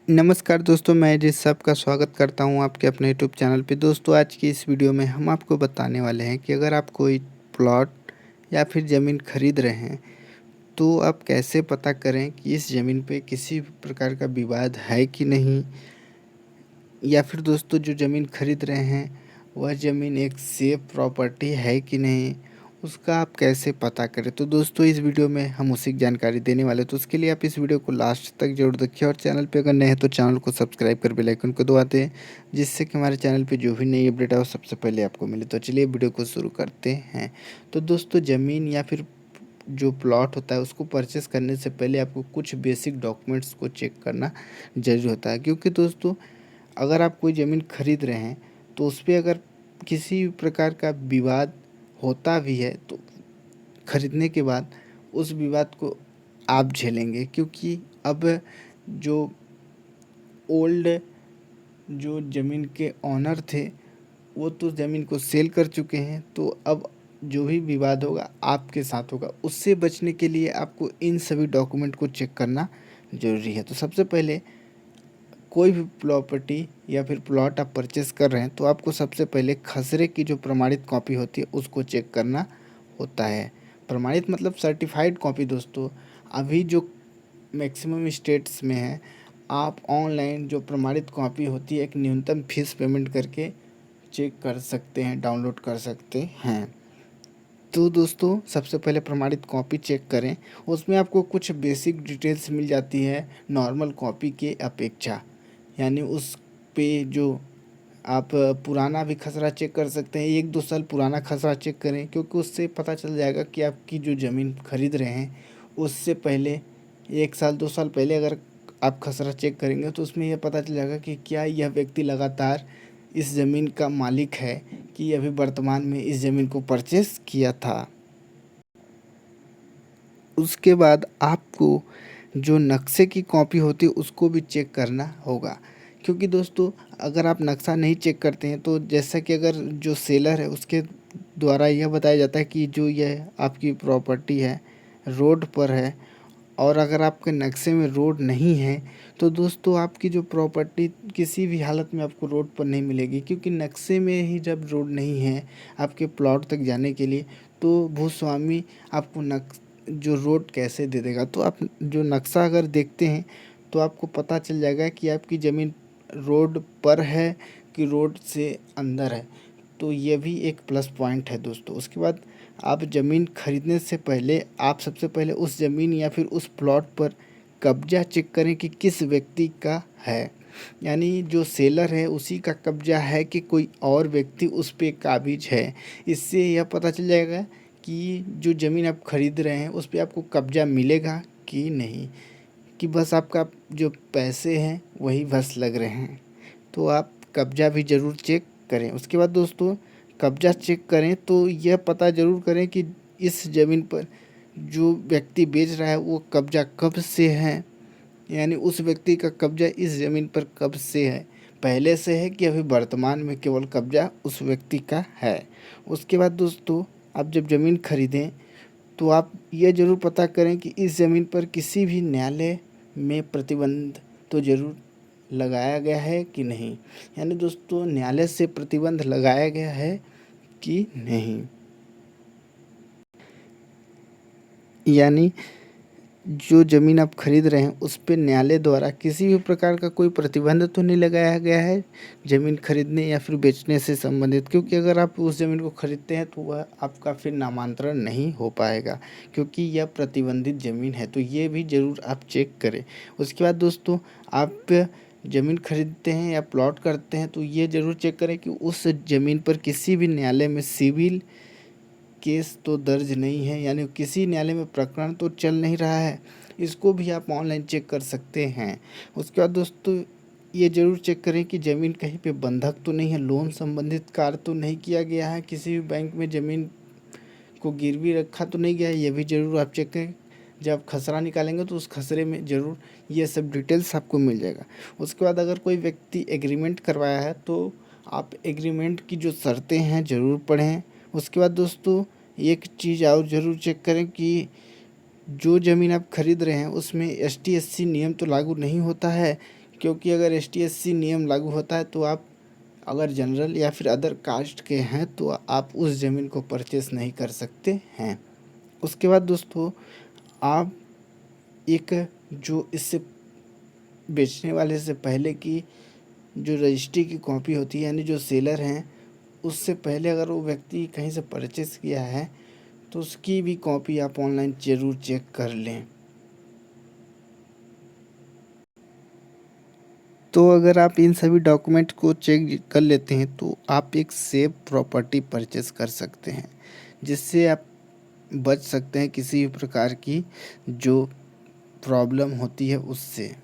नमस्कार दोस्तों, मैं जिस सबका स्वागत करता हूं आपके अपने यूट्यूब चैनल पे। दोस्तों, आज की इस वीडियो में हम आपको बताने वाले हैं कि अगर आप कोई प्लॉट या फिर ज़मीन खरीद रहे हैं तो आप कैसे पता करें कि इस ज़मीन पे किसी भी प्रकार का विवाद है कि नहीं, या फिर दोस्तों जो ज़मीन खरीद रहे हैं वह ज़मीन एक सेफ प्रॉपर्टी है कि नहीं, उसका आप कैसे पता करें। तो दोस्तों, इस वीडियो में हम उसी की जानकारी देने वाले हैं। तो उसके लिए आप इस वीडियो को लास्ट तक जरूर देखिए और चैनल पे अगर नए हैं तो चैनल को सब्सक्राइब कर बेल आइकन को दबाते हैं, जिससे कि हमारे चैनल पे जो भी नई अपडेट है वो सबसे पहले आपको मिले। तो चलिए वीडियो को शुरू करते हैं। तो दोस्तों, ज़मीन या फिर जो प्लॉट होता है उसको परचेस करने से पहले आपको कुछ बेसिक डॉक्यूमेंट्स को चेक करना ज़रूरी होता है। क्योंकि दोस्तों, अगर आप कोई ज़मीन खरीद रहे हैं तो उस पे अगर किसी भी प्रकार का विवाद होता भी है तो खरीदने के बाद उस विवाद को आप झेलेंगे। क्योंकि अब जो ओल्ड जो ज़मीन के ऑनर थे वो तो ज़मीन को सेल कर चुके हैं, तो अब जो भी विवाद होगा आपके साथ होगा। उससे बचने के लिए आपको इन सभी डॉक्यूमेंट को चेक करना ज़रूरी है। तो सबसे पहले कोई भी प्रॉपर्टी या फिर प्लॉट आप परचेस कर रहे हैं तो आपको सबसे पहले खसरे की जो प्रमाणित कॉपी होती है उसको चेक करना होता है। प्रमाणित मतलब सर्टिफाइड कॉपी। दोस्तों, अभी जो मैक्सिमम स्टेट्स में है, आप ऑनलाइन जो प्रमाणित कॉपी होती है एक न्यूनतम फीस पेमेंट करके चेक कर सकते हैं, डाउनलोड कर सकते हैं। तो दोस्तों, सबसे पहले प्रमाणित कॉपी चेक करें। उसमें आपको कुछ बेसिक डिटेल्स मिल जाती है नॉर्मल कॉपी के अपेक्षा। यानी उस पे जो आप पुराना भी खसरा चेक कर सकते हैं, 1-2 साल पुराना खसरा चेक करें, क्योंकि उससे पता चल जाएगा कि आपकी जो ज़मीन खरीद रहे हैं उससे पहले 1 साल 2 साल पहले अगर आप खसरा चेक करेंगे तो उसमें यह पता चल जाएगा कि क्या यह व्यक्ति लगातार इस ज़मीन का मालिक है कि अभी वर्तमान में इस ज़मीन को परचेस किया था। उसके बाद आपको जो नक्शे की कॉपी होती है उसको भी चेक करना होगा। क्योंकि दोस्तों, अगर आप नक्शा नहीं चेक करते हैं तो जैसा कि अगर जो सेलर है उसके द्वारा यह बताया जाता है कि जो यह आपकी प्रॉपर्टी है रोड पर है, और अगर आपके नक्शे में रोड नहीं है तो दोस्तों आपकी जो प्रॉपर्टी किसी भी हालत में आपको रोड पर नहीं मिलेगी। क्योंकि नक्शे में ही जब रोड नहीं है आपके प्लॉट तक जाने के लिए, तो भूस्वामी आपको जो रोड कैसे दे देगा। तो आप जो नक्शा अगर देखते हैं तो आपको पता चल जाएगा कि आपकी ज़मीन रोड पर है कि रोड से अंदर है। तो ये भी एक प्लस पॉइंट है दोस्तों। उसके बाद आप ज़मीन खरीदने से पहले आप सबसे पहले उस ज़मीन या फिर उस प्लॉट पर कब्जा चेक करें कि किस व्यक्ति का है। यानी जो सेलर है उसी का कब्जा है कि कोई और व्यक्ति उस पे काबिज है। इससे यह पता चल जाएगा कि जो ज़मीन आप खरीद रहे हैं उस पे आपको कब्जा मिलेगा कि नहीं, कि बस आपका जो पैसे हैं वही बस लग रहे हैं। तो आप कब्जा भी ज़रूर चेक करें। उसके बाद दोस्तों, कब्जा चेक करें तो यह पता ज़रूर करें कि इस ज़मीन पर जो व्यक्ति बेच रहा है वो कब्जा कब से है। यानी उस व्यक्ति का कब्जा इस ज़मीन पर कब से है, पहले से है कि अभी वर्तमान में केवल कब्जा उस व्यक्ति का है। उसके बाद दोस्तों, आप जब ज़मीन खरीदें तो आप ये ज़रूर पता करें कि इस ज़मीन पर किसी भी न्यायालय में प्रतिबंध तो ज़रूर लगाया गया है कि नहीं। यानी दोस्तों, न्यायालय से प्रतिबंध लगाया गया है कि नहीं। यानी जो ज़मीन आप खरीद रहे हैं उस पे न्यायालय द्वारा किसी भी प्रकार का कोई प्रतिबंध तो नहीं लगाया गया है ज़मीन खरीदने या फिर बेचने से संबंधित। क्योंकि अगर आप उस ज़मीन को खरीदते हैं तो वह आपका फिर नामांतरण नहीं हो पाएगा, क्योंकि यह प्रतिबंधित ज़मीन है। तो ये भी ज़रूर आप चेक करें। उसके बाद दोस्तों, आप ज़मीन खरीदते हैं या प्लॉट करते हैं तो ये ज़रूर चेक करें कि उस ज़मीन पर किसी भी न्यायालय में सिविल केस तो दर्ज नहीं है। यानी किसी न्यायालय में प्रकरण तो चल नहीं रहा है। इसको भी आप ऑनलाइन चेक कर सकते हैं। उसके बाद दोस्तों, ये ज़रूर चेक करें कि ज़मीन कहीं पे बंधक तो नहीं है, लोन संबंधित कार्य तो नहीं किया गया है, किसी भी बैंक में ज़मीन को गिरवी रखा तो नहीं गया है। ये भी ज़रूर आप चेक करें। जब आप खसरा निकालेंगे तो उस खसरे में ज़रूर ये सब डिटेल्स आपको मिल जाएगा। उसके बाद अगर कोई व्यक्ति एग्रीमेंट करवाया है तो आप एग्रीमेंट की जो शर्तें हैं ज़रूर पढ़ें। उसके बाद दोस्तों, एक चीज़ और ज़रूर चेक करें कि जो ज़मीन आप खरीद रहे हैं उसमें ST SC नियम तो लागू नहीं होता है। क्योंकि अगर एसटीएससी नियम लागू होता है तो आप अगर जनरल या फिर अदर कास्ट के हैं तो आप उस ज़मीन को परचेस नहीं कर सकते हैं। उसके बाद दोस्तों, आप एक जो इससे बेचने वाले से पहले की जो रजिस्ट्री की कॉपी होती है, यानी जो सेलर हैं उससे पहले अगर वो व्यक्ति कहीं से परचेस किया है तो उसकी भी कॉपी आप ऑनलाइन ज़रूर चेक कर लें। तो अगर आप इन सभी डॉक्यूमेंट को चेक कर लेते हैं तो आप एक सेफ प्रॉपर्टी परचेस कर सकते हैं, जिससे आप बच सकते हैं किसी भी प्रकार की जो प्रॉब्लम होती है उससे।